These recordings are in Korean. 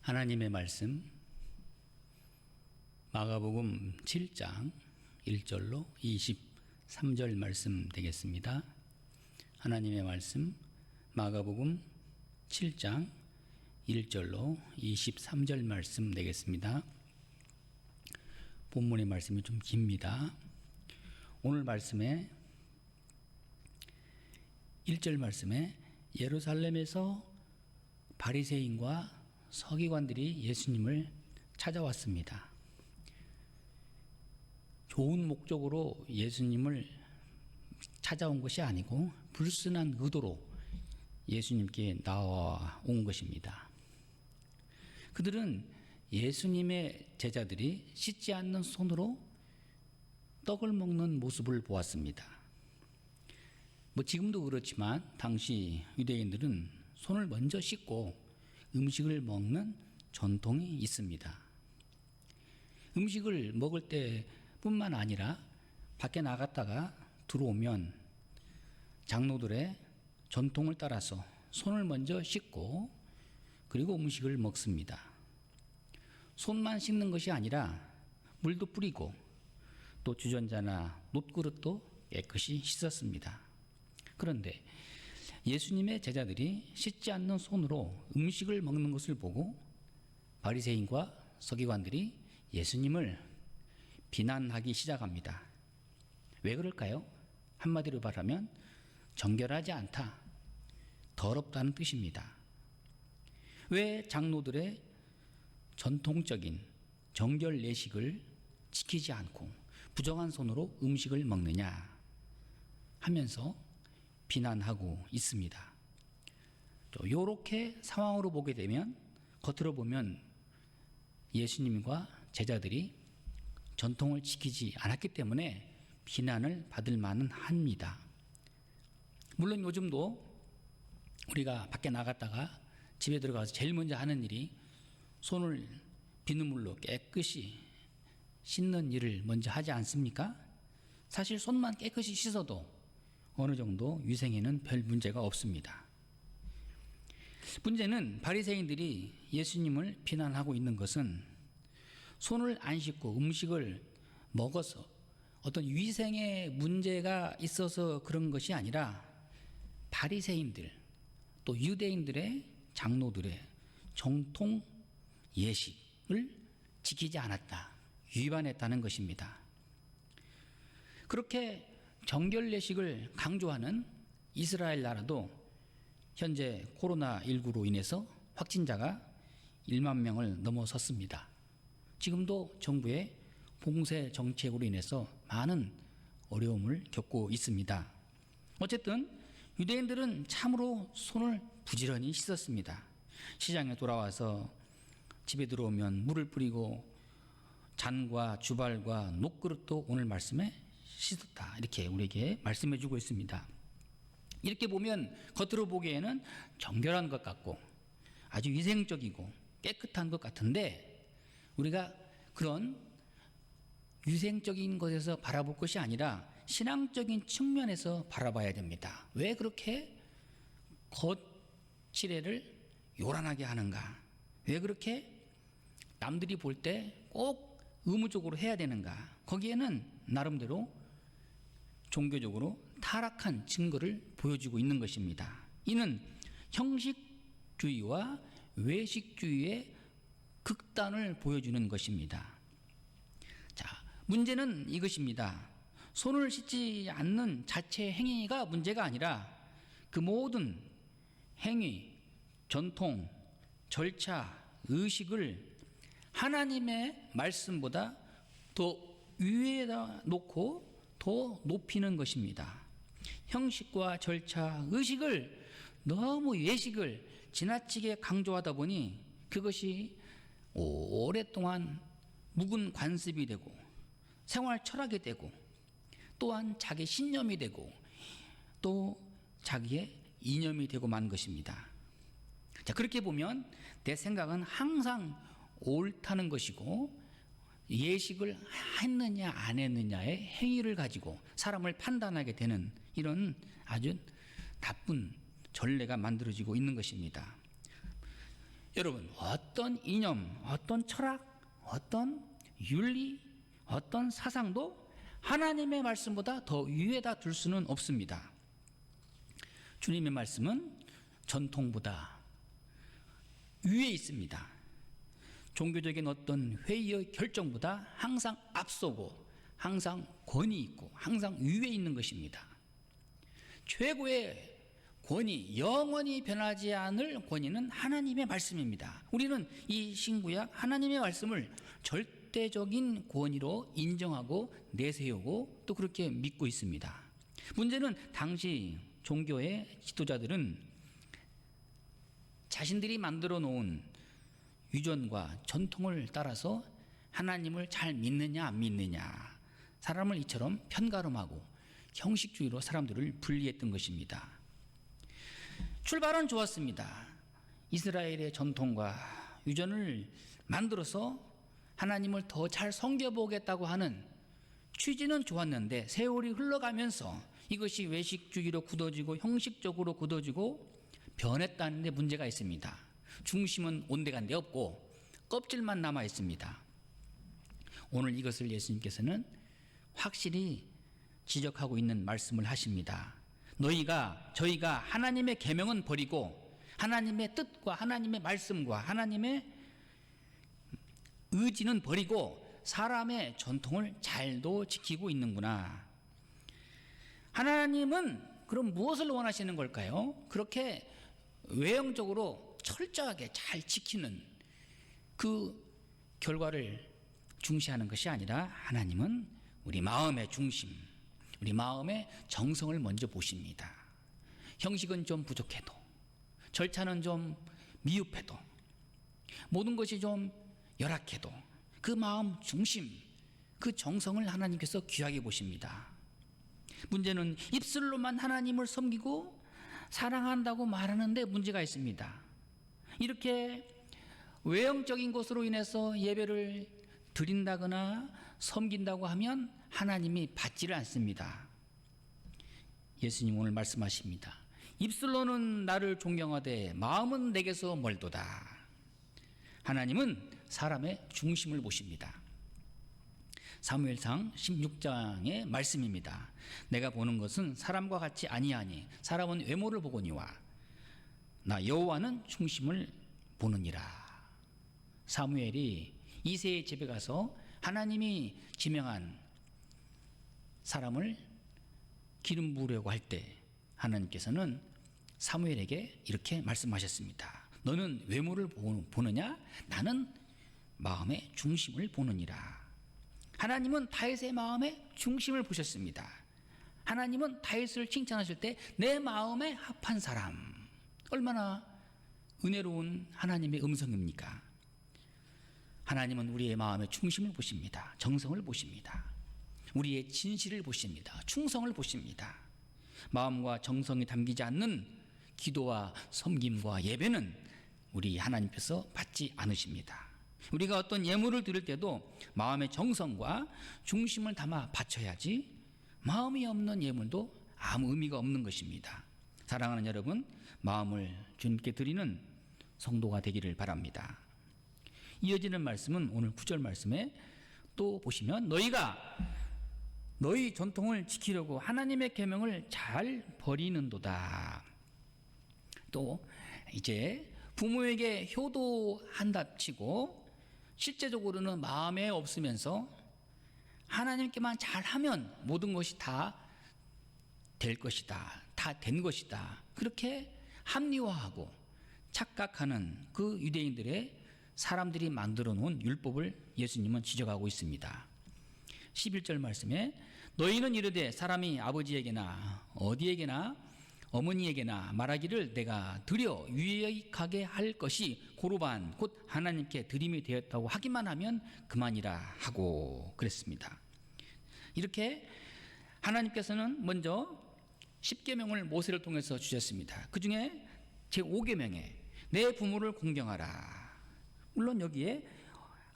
하나님의 말씀 마가복음 7장 1절로 23절 말씀 되겠습니다. 하나님의 말씀 마가복음 7장 1절로 23절 말씀 되겠습니다. 본문의 말씀이 좀 깁니다. 오늘 말씀에 1절 말씀에 예루살렘에서 바리새인과 서기관들이 예수님을 찾아왔습니다. 좋은 목적으로 예수님을 찾아온 것이 아니고 불순한 의도로 예수님께 나와온 것입니다. 그들은 예수님의 제자들이 씻지 않는 손으로 떡을 먹는 모습을 보았습니다. 지금도 그렇지만 당시 유대인들은 손을 먼저 씻고 음식을 먹는 전통이 있습니다. 음식을 먹을 때뿐만 아니라 밖에 나갔다가 들어오면 장로들의 전통을 따라서 손을 먼저 씻고 그리고 음식을 먹습니다. 손만 씻는 것이 아니라 물도 뿌리고 또 주전자나 놋그릇도 깨끗이 씻었습니다. 그런데 예수님의 제자들이 씻지 않는 손으로 음식을 먹는 것을 보고 바리새인과 서기관들이 예수님을 비난하기 시작합니다. 왜 그럴까요? 한마디로 말하면 정결하지 않다, 더럽다는 뜻입니다. 왜 장로들의 전통적인 정결 예식을 지키지 않고 부정한 손으로 음식을 먹느냐 하면서 비난하고 있습니다. 이렇게 상황으로 보게 되면 겉으로 보면 예수님과 제자들이 전통을 지키지 않았기 때문에 비난을 받을 만은 합니다. 물론 요즘도 우리가 밖에 나갔다가 집에 들어가서 제일 먼저 하는 일이 손을 비눗물로 깨끗이 씻는 일을 먼저 하지 않습니까? 사실 손만 깨끗이 씻어도 어느 정도 위생에는 별 문제가 없습니다. 문제는 바리새인들이 예수님을 비난하고 있는 것은 손을 안 씻고 음식을 먹어서 어떤 위생에 문제가 있어서 그런 것이 아니라 바리새인들 또 유대인들의 장로들의 정통 예식을 지키지 않았다, 위반했다는 것입니다. 그렇게 정결 예식을 강조하는 이스라엘 나라도 현재 코로나19로 인해서 확진자가 1만 명을 넘어섰습니다. 지금도 정부의 봉쇄 정책으로 인해서 많은 어려움을 겪고 있습니다. 어쨌든 유대인들은 참으로 손을 부지런히 씻었습니다. 시장에 돌아와서 집에 들어오면 물을 뿌리고 잔과 주발과 놋그릇도 오늘 말씀에 씻었다, 이렇게 우리에게 말씀해 주고 있습니다. 이렇게 보면 겉으로 보기에는 정결한 것 같고 아주 위생적이고 깨끗한 것 같은데 우리가 그런 위생적인 것에서 바라볼 것이 아니라 신앙적인 측면에서 바라봐야 됩니다. 왜 그렇게 겉칠해를 요란하게 하는가? 왜 그렇게 남들이 볼 때 꼭 의무적으로 해야 되는가? 거기에는 나름대로 종교적으로 타락한 증거를 보여주고 있는 것입니다. 이는 형식주의와 외식주의의 극단을 보여주는 것입니다. 자, 문제는 이것입니다. 손을 씻지 않는 자체 행위가 문제가 아니라 그 모든 행위, 전통, 절차, 의식을 하나님의 말씀보다 더 위에다 놓고 더 높이는 것입니다. 형식과 절차, 의식을 너무 예식을 지나치게 강조하다 보니 그것이 오랫동안 묵은 관습이 되고 생활 철학이 되고 또한 자기 신념이 되고 또 자기의 이념이 되고 만 것입니다. 자, 그렇게 보면 내 생각은 항상 옳다는 것이고 예식을 했느냐 안 했느냐의 행위를 가지고 사람을 판단하게 되는 이런 아주 나쁜 전례가 만들어지고 있는 것입니다. 여러분, 어떤 이념, 어떤 철학, 어떤 윤리, 어떤 사상도 하나님의 말씀보다 더 위에다 둘 수는 없습니다. 주님의 말씀은 전통보다 위에 있습니다. 종교적인 어떤 회의의 결정보다 항상 앞서고 항상 권위 있고 항상 위에 있는 것입니다. 최고의 권위, 영원히 변하지 않을 권위는 하나님의 말씀입니다. 우리는 이 신구약 하나님의 말씀을 절대적인 권위로 인정하고 내세우고 또 그렇게 믿고 있습니다. 문제는 당시 종교의 지도자들은 자신들이 만들어 놓은 유전과 전통을 따라서 하나님을 잘 믿느냐 안 믿느냐, 사람을 이처럼 편가름하고 형식주의로 사람들을 분리했던 것입니다. 출발은 좋았습니다. 이스라엘의 전통과 유전을 만들어서 하나님을 더 잘 섬겨보겠다고 하는 취지는 좋았는데 세월이 흘러가면서 이것이 외식주의로 굳어지고 형식적으로 굳어지고 변했다는 데 문제가 있습니다. 중심은 온데간데 없고 껍질만 남아 있습니다. 오늘 이것을 예수님께서는 확실히 지적하고 있는 말씀을 하십니다. 저희가 하나님의 계명은 버리고 하나님의 뜻과 하나님의 말씀과 하나님의 의지는 버리고 사람의 전통을 잘도 지키고 있는구나. 하나님은 그럼 무엇을 원하시는 걸까요? 그렇게 외형적으로 철저하게 잘 지키는 그 결과를 중시하는 것이 아니라 하나님은 우리 마음의 중심, 우리 마음의 정성을 먼저 보십니다. 형식은 좀 부족해도, 절차는 좀 미흡해도, 모든 것이 좀 열악해도 그 마음 중심, 그 정성을 하나님께서 귀하게 보십니다. 문제는 입술로만 하나님을 섬기고 사랑한다고 말하는데 문제가 있습니다. 이렇게 외형적인 것으로 인해서 예배를 드린다거나 섬긴다고 하면 하나님이 받지를 않습니다. 예수님 오늘 말씀하십니다. 입술로는 나를 존경하되 마음은 내게서 멀도다. 하나님은 사람의 중심을 보십니다. 사무엘상 16장의 말씀입니다. 내가 보는 것은 사람과 같이 아니하니 사람은 외모를 보거니와 나 여호와는 중심을 보느니라. 사무엘이 이새의 집에 가서 하나님이 지명한 사람을 기름 부으려고 할 때 하나님께서는 사무엘에게 이렇게 말씀하셨습니다. 너는 외모를 보느냐? 나는 마음의 중심을 보느니라. 하나님은 다윗의 마음의 중심을 보셨습니다. 하나님은 다윗을 칭찬하실 때 내 마음에 합한 사람, 얼마나 은혜로운 하나님의 음성입니까? 하나님은 우리의 마음의 중심을 보십니다. 정성을 보십니다. 우리의 진실을 보십니다. 충성을 보십니다. 마음과 정성이 담기지 않는 기도와 섬김과 예배는 우리 하나님께서 받지 않으십니다. 우리가 어떤 예물을 드릴 때도 마음의 정성과 중심을 담아 바쳐야지 마음이 없는 예물도 아무 의미가 없는 것입니다. 사랑하는 여러분, 마음을 주님께 드리는 성도가 되기를 바랍니다. 이어지는 말씀은 오늘 9절 말씀에 또 보시면 너희 전통을 지키려고 하나님의 계명을 잘 버리는도다. 또 이제 부모에게 효도한답치고 실제적으로는 마음에 없으면서 하나님께만 잘하면 모든 것이 다 될 것이다, 다 된 것이다, 그렇게 합리화하고 착각하는 그 유대인들의 사람들이 만들어 놓은 율법을 예수님은 지적하고 있습니다. 11절 말씀에 너희는 이르되 사람이 아버지에게나 어디에게나 어머니에게나 말하기를 내가 드려 유익하게 할 것이 고르반 곧 하나님께 드림이 되었다고 하기만 하면 그만이라 하고 그랬습니다. 이렇게 하나님께서는 먼저 10계명을 모세를 통해서 주셨습니다. 그 중에 제5계명에 내 부모를 공경하라. 물론 여기에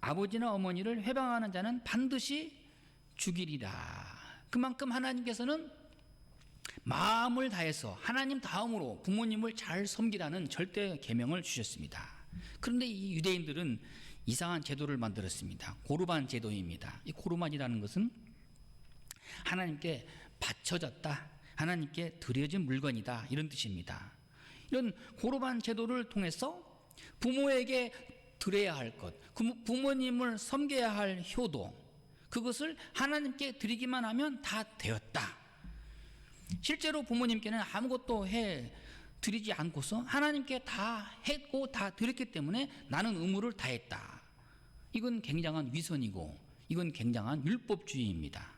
아버지나 어머니를 회방하는 자는 반드시 죽이리라. 그만큼 하나님께서는 마음을 다해서 하나님 다음으로 부모님을 잘 섬기라는 절대 계명을 주셨습니다. 그런데 이 유대인들은 이상한 제도를 만들었습니다. 고르반 제도입니다. 이 고르반이라는 것은 하나님께 바쳐졌다, 하나님께 드려진 물건이다, 이런 뜻입니다. 이런 고르반 제도를 통해서 부모에게 드려야 할 것, 부모님을 섬겨야 할 효도, 그것을 하나님께 드리기만 하면 다 되었다. 실제로 부모님께는 아무것도 해 드리지 않고서 하나님께 다 했고 다 드렸기 때문에 나는 의무를 다했다. 이건 굉장한 위선이고 이건 굉장한 율법주의입니다.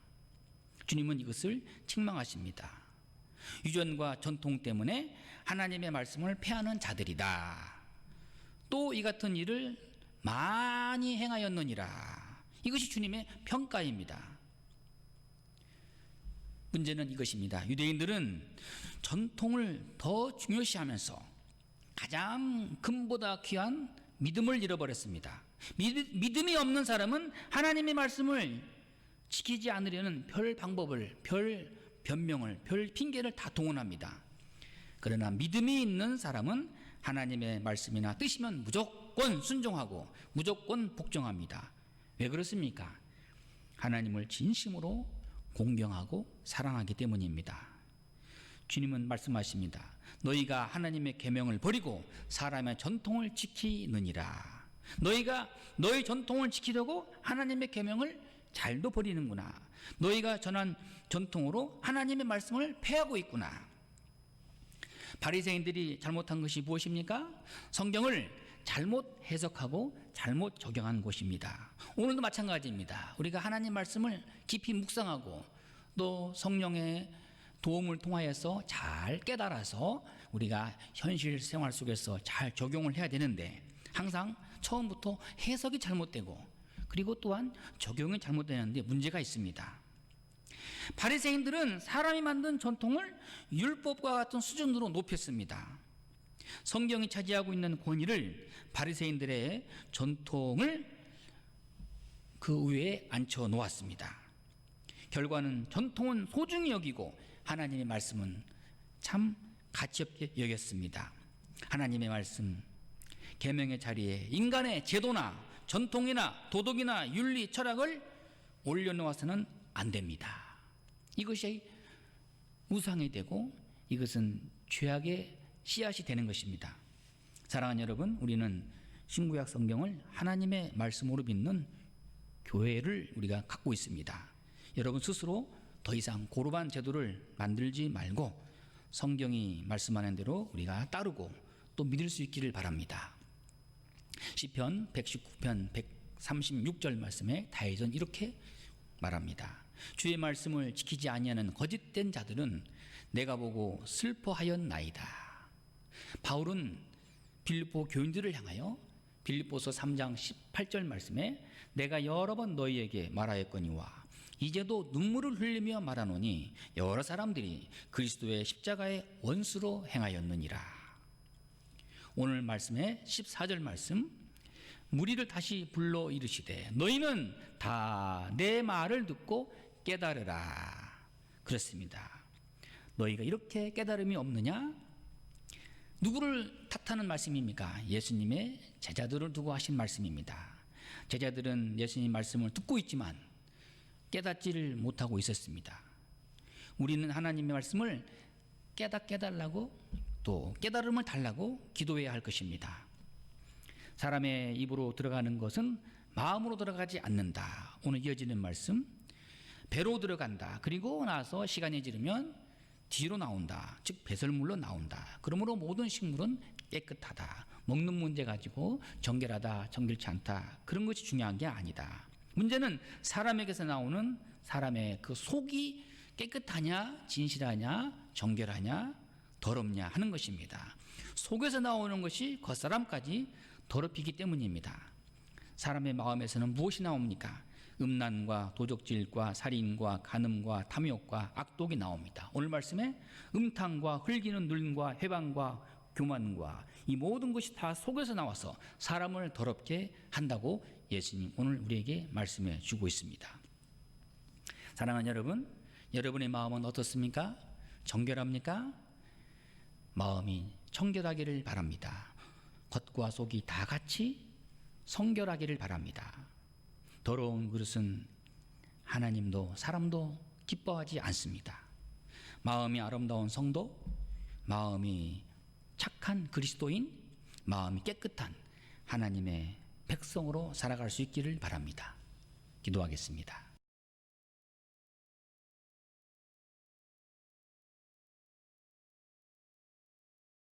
주님은 이것을 책망하십니다. 유전과 전통 때문에 하나님의 말씀을 폐하는 자들이다. 또 이 같은 일을 많이 행하였느니라. 이것이 주님의 평가입니다. 문제는 이것입니다. 유대인들은 전통을 더 중요시하면서 가장 금보다 귀한 믿음을 잃어버렸습니다. 믿음이 없는 사람은 하나님의 말씀을 지키지 않으려는 별 방법을, 별 변명을, 별 핑계를 다 동원합니다. 그러나 믿음이 있는 사람은 하나님의 말씀이나 뜻이면 무조건 순종하고 무조건 복종합니다. 왜 그렇습니까? 하나님을 진심으로 공경하고 사랑하기 때문입니다. 주님은 말씀하십니다. 너희가 하나님의 계명을 버리고 사람의 전통을 지키느니라. 너희가 너희 전통을 지키려고 하나님의 계명을 잘도 버리는구나. 너희가 전한 전통으로 하나님의 말씀을 폐하고 있구나. 바리새인들이 잘못한 것이 무엇입니까? 성경을 잘못 해석하고 잘못 적용한 것입니다. 오늘도 마찬가지입니다. 우리가 하나님 말씀을 깊이 묵상하고 또 성령의 도움을 통하여서 잘 깨달아서 우리가 현실 생활 속에서 잘 적용을 해야 되는데 항상 처음부터 해석이 잘못되고 그리고 또한 적용이 잘못되는데 문제가 있습니다. 바리새인들은 사람이 만든 전통을 율법과 같은 수준으로 높였습니다. 성경이 차지하고 있는 권위를 바리새인들의 전통을 그 위에 앉혀 놓았습니다. 결과는 전통은 소중히 여기고 하나님의 말씀은 참 가치없게 여겼습니다. 하나님의 말씀, 계명의 자리에 인간의 제도나 전통이나 도덕이나 윤리, 철학을 올려놓아서는 안 됩니다. 이것이 우상이 되고 이것은 죄악의 씨앗이 되는 것입니다. 사랑하는 여러분, 우리는 신구약 성경을 하나님의 말씀으로 믿는 교회를 우리가 갖고 있습니다. 여러분 스스로 더 이상 고르반 제도를 만들지 말고 성경이 말씀하는 대로 우리가 따르고 또 믿을 수 있기를 바랍니다. 시편 119편 136절 말씀에 다윗은 이렇게 말합니다. 주의 말씀을 지키지 아니하는 거짓된 자들은 내가 보고 슬퍼하였나이다. 바울은 빌립보 교인들을 향하여 빌립보서 3장 18절 말씀에 내가 여러 번 너희에게 말하였거니와 이제도 눈물을 흘리며 말하노니 여러 사람들이 그리스도의 십자가의 원수로 행하였느니라. 오늘 말씀의 14절 말씀, 무리를 다시 불러 이르시되 너희는 다 내 말을 듣고 깨달으라. 그렇습니다. 너희가 이렇게 깨달음이 없느냐? 누구를 탓하는 말씀입니까? 예수님의 제자들을 두고 하신 말씀입니다. 제자들은 예수님 말씀을 듣고 있지만 깨닫지를 못하고 있었습니다. 우리는 하나님의 말씀을 깨달라고 또 깨달음을 달라고 기도해야 할 것입니다. 사람의 입으로 들어가는 것은 마음으로 들어가지 않는다. 오늘 이어지는 말씀, 배로 들어간다. 그리고 나서 시간이 지르면 뒤로 나온다. 즉 배설물로 나온다. 그러므로 모든 식물은 깨끗하다. 먹는 문제 가지고 정결하다, 정결치 않다, 그런 것이 중요한 게 아니다. 문제는 사람에게서 나오는 사람의 그 속이 깨끗하냐, 진실하냐, 정결하냐, 더럽냐 하는 것입니다. 속에서 나오는 것이 겉사람까지 더럽히기 때문입니다. 사람의 마음에서는 무엇이 나옵니까? 음란과 도적질과 살인과 간음과 탐욕과 악독이 나옵니다. 오늘 말씀에 음탕과 흘기는 눈과 회방과 교만과 이 모든 것이 다 속에서 나와서 사람을 더럽게 한다고 예수님 오늘 우리에게 말씀해 주고 있습니다. 사랑하는 여러분, 여러분의 마음은 어떻습니까? 정결합니까? 마음이 청결하기를 바랍니다. 겉과 속이 다 같이 성결하기를 바랍니다. 더러운 그릇은 하나님도 사람도 기뻐하지 않습니다. 마음이 아름다운 성도, 마음이 착한 그리스도인, 마음이 깨끗한 하나님의 백성으로 살아갈 수 있기를 바랍니다. 기도하겠습니다.